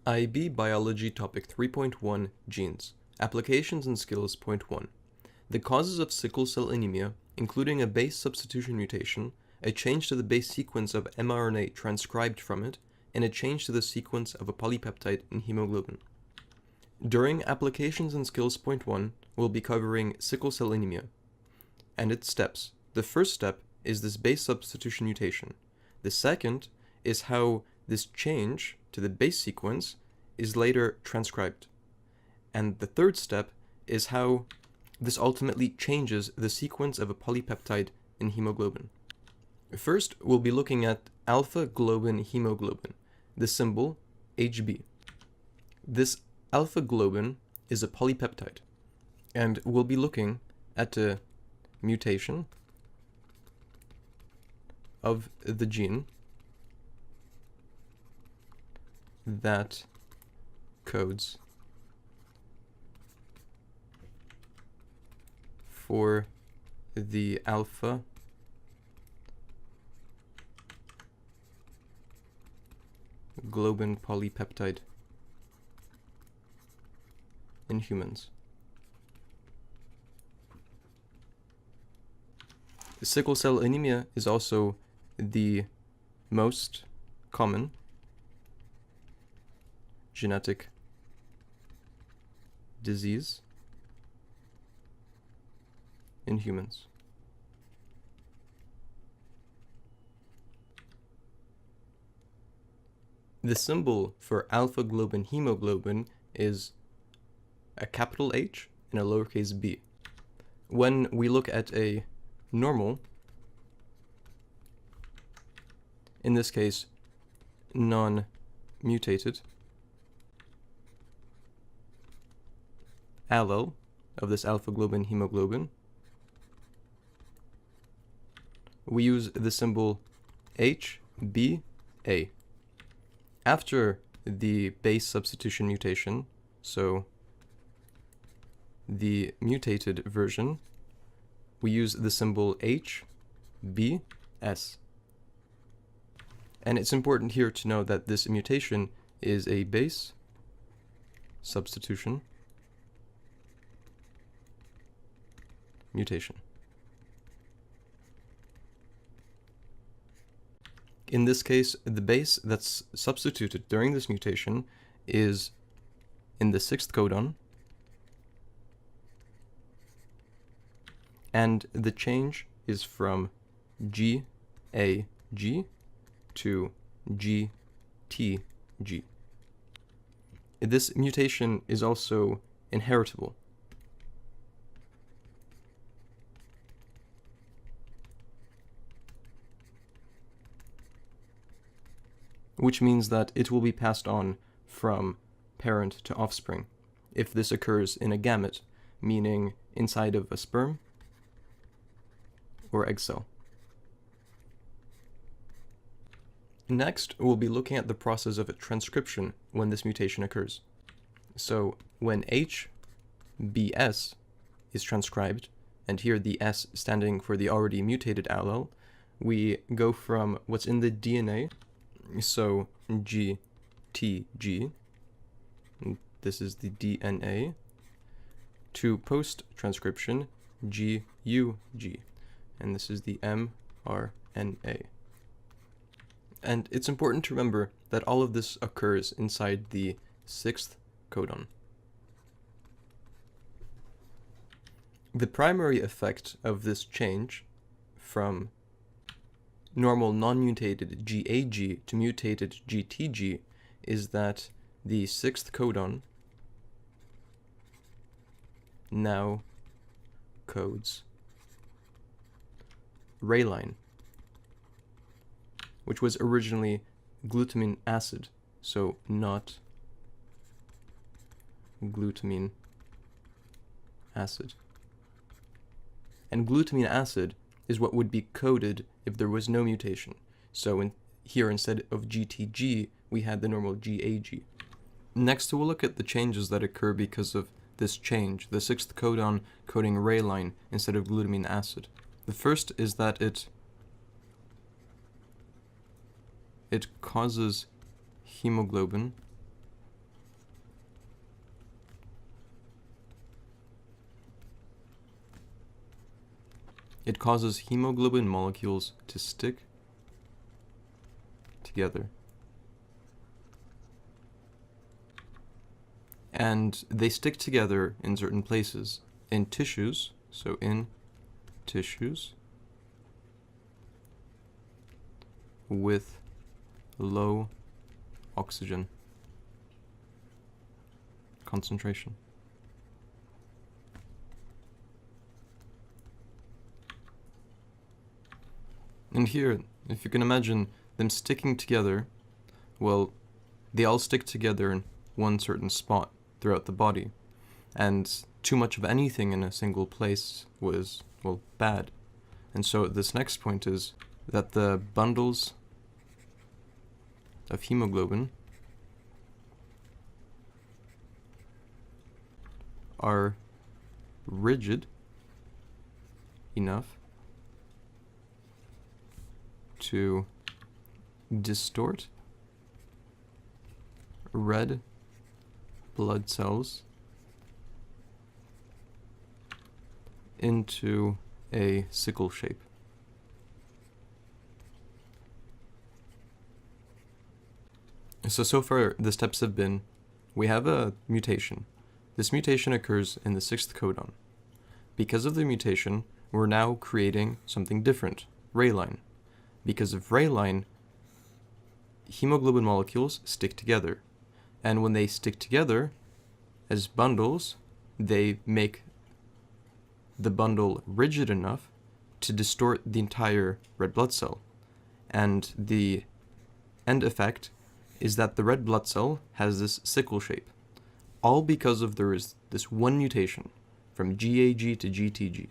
IB Biology Topic 3.1 Genes Applications and Skills Point 1. The causes of sickle cell anemia, including a base substitution mutation, a change to the base sequence of mRNA transcribed from it, and a change to the sequence of a polypeptide in hemoglobin. During Applications and Skills Point 1, we'll be covering sickle cell anemia and its steps. The first step is this base substitution mutation. The second is how this change to the base sequence is later transcribed. And the third step is how this ultimately changes the sequence of a polypeptide in hemoglobin. First, we'll be looking at alpha-globin hemoglobin, the symbol HB. This alpha-globin is a polypeptide, and we'll be looking at a mutation of the gene that codes for the alpha globin polypeptide in humans. Sickle cell anemia is also the most common genetic disease in humans. The symbol for alpha-globin hemoglobin is a capital H and a lowercase b. When we look at a normal, in this case non-mutated, allele of this alpha-globin hemoglobin, we use the symbol HBA. After the base substitution mutation, so the mutated version, we use the symbol HBS. And it's important here to know that this mutation is a base substitution mutation. In this case, the base that's substituted during this mutation is in the 6th codon, and the change is from GAG to GTG. This mutation is also inheritable. Which means that it will be passed on from parent to offspring if this occurs in a gamete, meaning inside of a sperm or egg cell. Next, we'll be looking at the process of transcription when this mutation occurs. So when HBS is transcribed, and here the S standing for the already mutated allele, we go from what's in the DNA, so GTG, this is the DNA, to post-transcription GUG, and this is the mRNA. And it's important to remember that all of this occurs inside the 6th codon. The primary effect of this change from normal non-mutated GAG to mutated GTG is that the 6th codon now codes rhaline, which was originally glutamine acid, so not glutamine acid. And glutamine acid is what would be coded if there was no mutation. So here, instead of GTG, we had the normal GAG. Next, we'll look at the changes that occur because of this change, the 6th codon coding rhaline instead of glutamine acid. The first is that it causes hemoglobin it causes hemoglobin molecules to stick together. And they stick together in certain places. In tissues, so in tissues with low oxygen concentration. And here, if you can imagine them sticking together, well, they all stick together in one certain spot throughout the body, and too much of anything in a single place was, well, bad. And so this next point is that the bundles of hemoglobin are rigid enough to distort red blood cells into a sickle shape. So far the steps have been, we have a mutation. This mutation occurs in the 6th codon. Because of the mutation, we're now creating something different, reline. Because of reline, hemoglobin molecules stick together. And when they stick together as bundles, they make the bundle rigid enough to distort the entire red blood cell. And the end effect is that the red blood cell has this sickle shape. All because of there is this one mutation from GAG to GTG.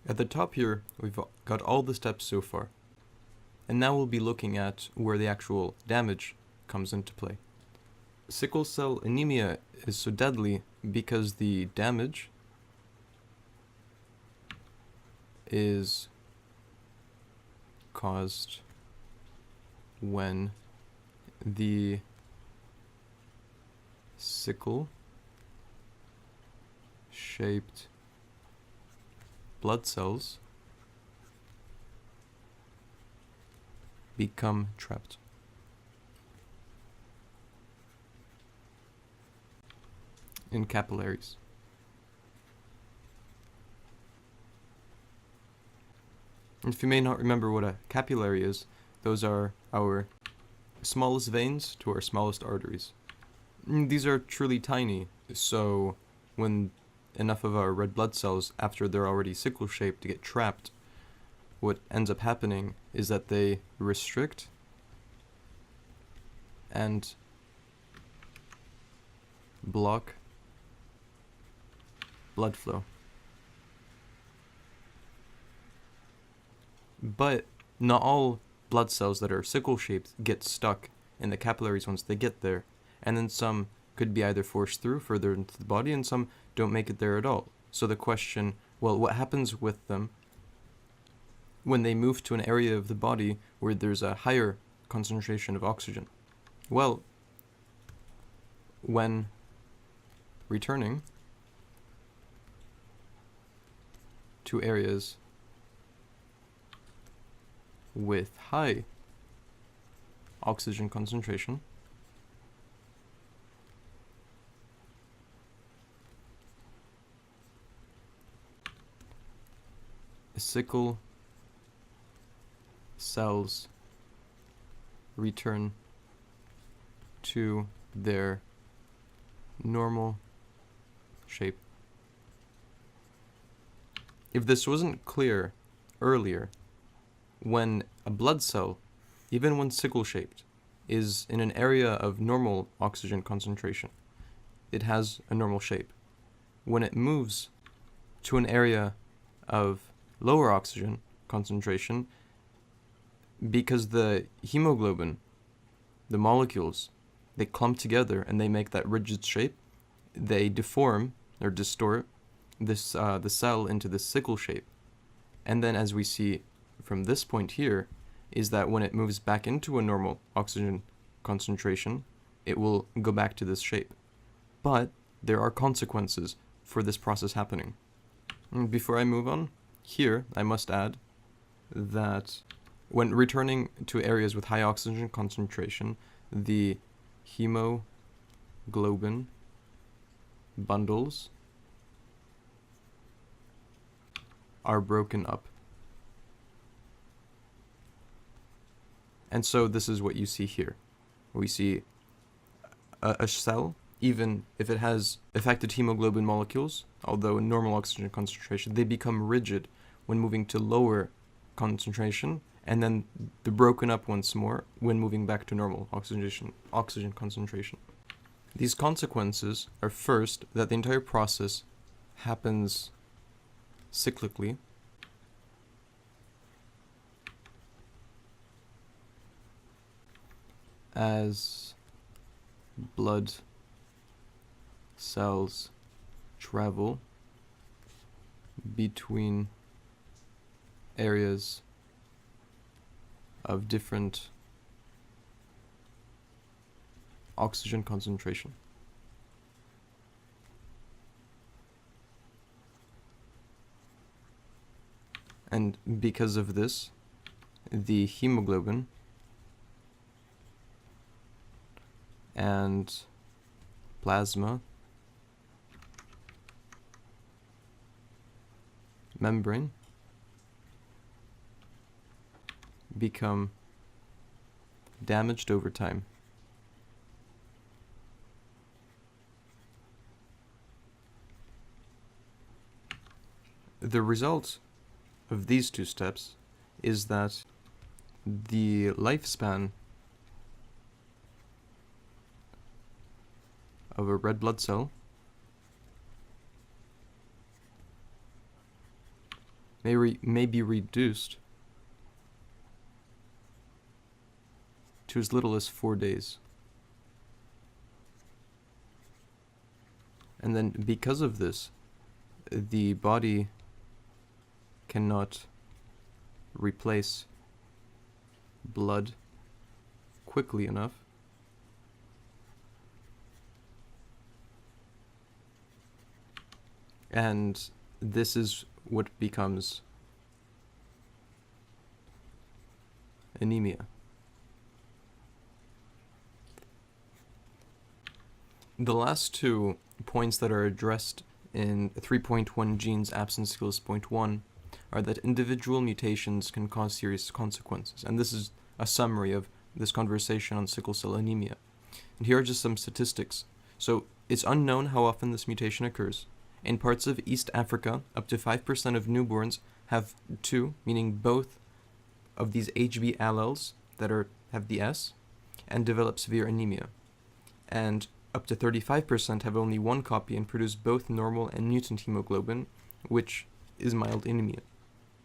At the top here, we've got all the steps so far. And now we'll be looking at where the actual damage comes into play. Sickle cell anemia is so deadly because the damage is caused when the sickle-shaped blood cells become trapped. In capillaries. If you may not remember what a capillary is, those are our smallest veins to our smallest arteries. These are truly tiny, so when enough of our red blood cells, after they're already sickle-shaped, get trapped, what ends up happening is that they restrict and block blood flow. But not all blood cells that are sickle-shaped get stuck in the capillaries once they get there, and then some could be either forced through further into the body and some don't make it there at all. So the question, well, what happens with them when they move to an area of the body where there's a higher concentration of oxygen? Well, when returning to areas with high oxygen concentration, sickle cells return to their normal shape. If this wasn't clear earlier, when a blood cell, even when sickle-shaped, is in an area of normal oxygen concentration, it has a normal shape. When it moves to an area of lower oxygen concentration, because the hemoglobin, the molecules, they clump together and they make that rigid shape, they deform or distort this the cell into the sickle shape. And then as we see from this point here, is that when it moves back into a normal oxygen concentration, it will go back to this shape. But there are consequences for this process happening. Before I move on, Here, I must add that when returning to areas with high oxygen concentration, the hemoglobin bundles are broken up. And so this is what you see here. We see a cell, even if it has affected hemoglobin molecules, although in normal oxygen concentration, they become rigid when moving to lower concentration, and then they're broken up once more when moving back to normal oxygen concentration. These consequences are first that the entire process happens cyclically, as blood cells travel between areas of different oxygen concentration. And because of this, the hemoglobin and plasma membrane become damaged over time. The result of these two steps is that the lifespan of a red blood cell may be reduced to as little as 4 days. And then because of this, the body cannot replace blood quickly enough, and this is what becomes anemia. The last two points that are addressed in 3.1 genes absence skills point 1 are that individual mutations can cause serious consequences. And this is a summary of this conversation on sickle cell anemia. And here are just some statistics. So it's unknown how often this mutation occurs. In parts of East Africa, up to 5% of newborns have two, meaning both of these HB alleles that have the S, and develop severe anemia. And up to 35% have only one copy and produce both normal and mutant hemoglobin, which is mild anemia.